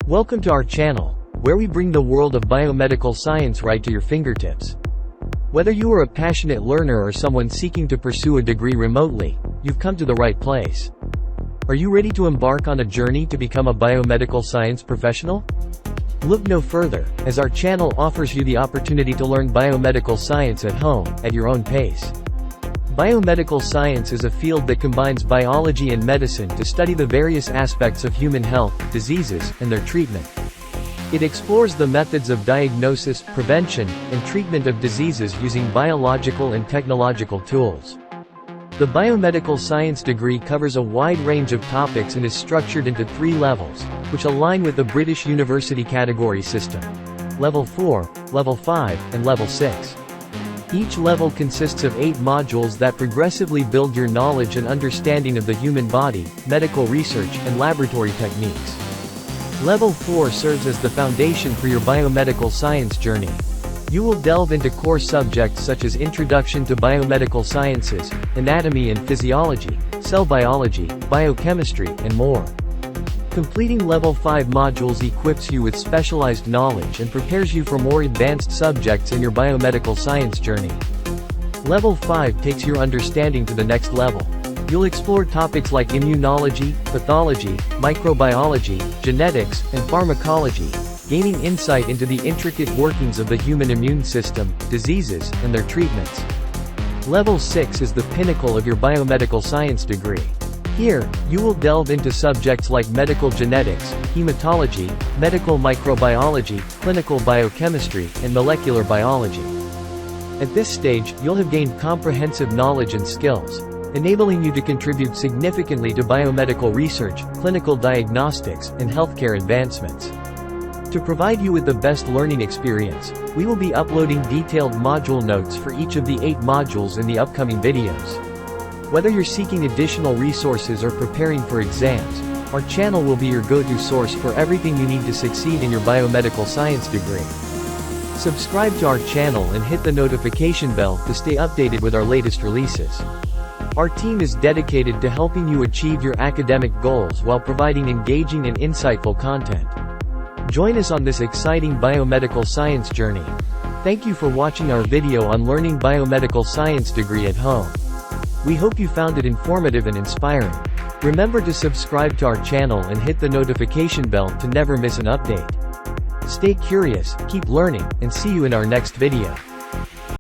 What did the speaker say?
Welcome to our channel, where we bring the world of biomedical science right to your fingertips. Whether you are a passionate learner or someone seeking to pursue a degree remotely, you've come to the right place. Are you ready to embark on a journey to become a biomedical science professional? Look no further, as our channel offers you the opportunity to learn biomedical science at home, at your own pace. Biomedical science is a field that combines biology and medicine to study the various aspects of human health, diseases, and their treatment. It explores the methods of diagnosis, prevention, and treatment of diseases using biological and technological tools. The biomedical science degree covers a wide range of topics and is structured into 3 levels, which align with the British University category system: Level 4, Level 5, and Level 6. Each level consists of 8 modules that progressively build your knowledge and understanding of the human body, medical research, and laboratory techniques. Level 4 serves as the foundation for your biomedical science journey. You will delve into core subjects such as Introduction to Biomedical Sciences, Anatomy and Physiology, Cell Biology, Biochemistry, and more. Completing Level 5 modules equips you with specialized knowledge and prepares you for more advanced subjects in your biomedical science journey. Level 5 takes your understanding to the next level. You'll explore topics like immunology, pathology, microbiology, genetics, and pharmacology, gaining insight into the intricate workings of the human immune system, diseases, and their treatments. Level 6 is the pinnacle of your biomedical science degree. Here, you will delve into subjects like medical genetics, hematology, medical microbiology, clinical biochemistry, and molecular biology. At this stage, you'll have gained comprehensive knowledge and skills, enabling you to contribute significantly to biomedical research, clinical diagnostics, and healthcare advancements. To provide you with the best learning experience, we will be uploading detailed module notes for each of the 8 modules in the upcoming videos. Whether you're seeking additional resources or preparing for exams, our channel will be your go-to source for everything you need to succeed in your biomedical science degree. Subscribe to our channel and hit the notification bell to stay updated with our latest releases. Our team is dedicated to helping you achieve your academic goals while providing engaging and insightful content. Join us on this exciting biomedical science journey. Thank you for watching our video on learning biomedical science degree at home. We hope you found it informative and inspiring. Remember to subscribe to our channel and hit the notification bell to never miss an update. Stay curious, keep learning, and see you in our next video.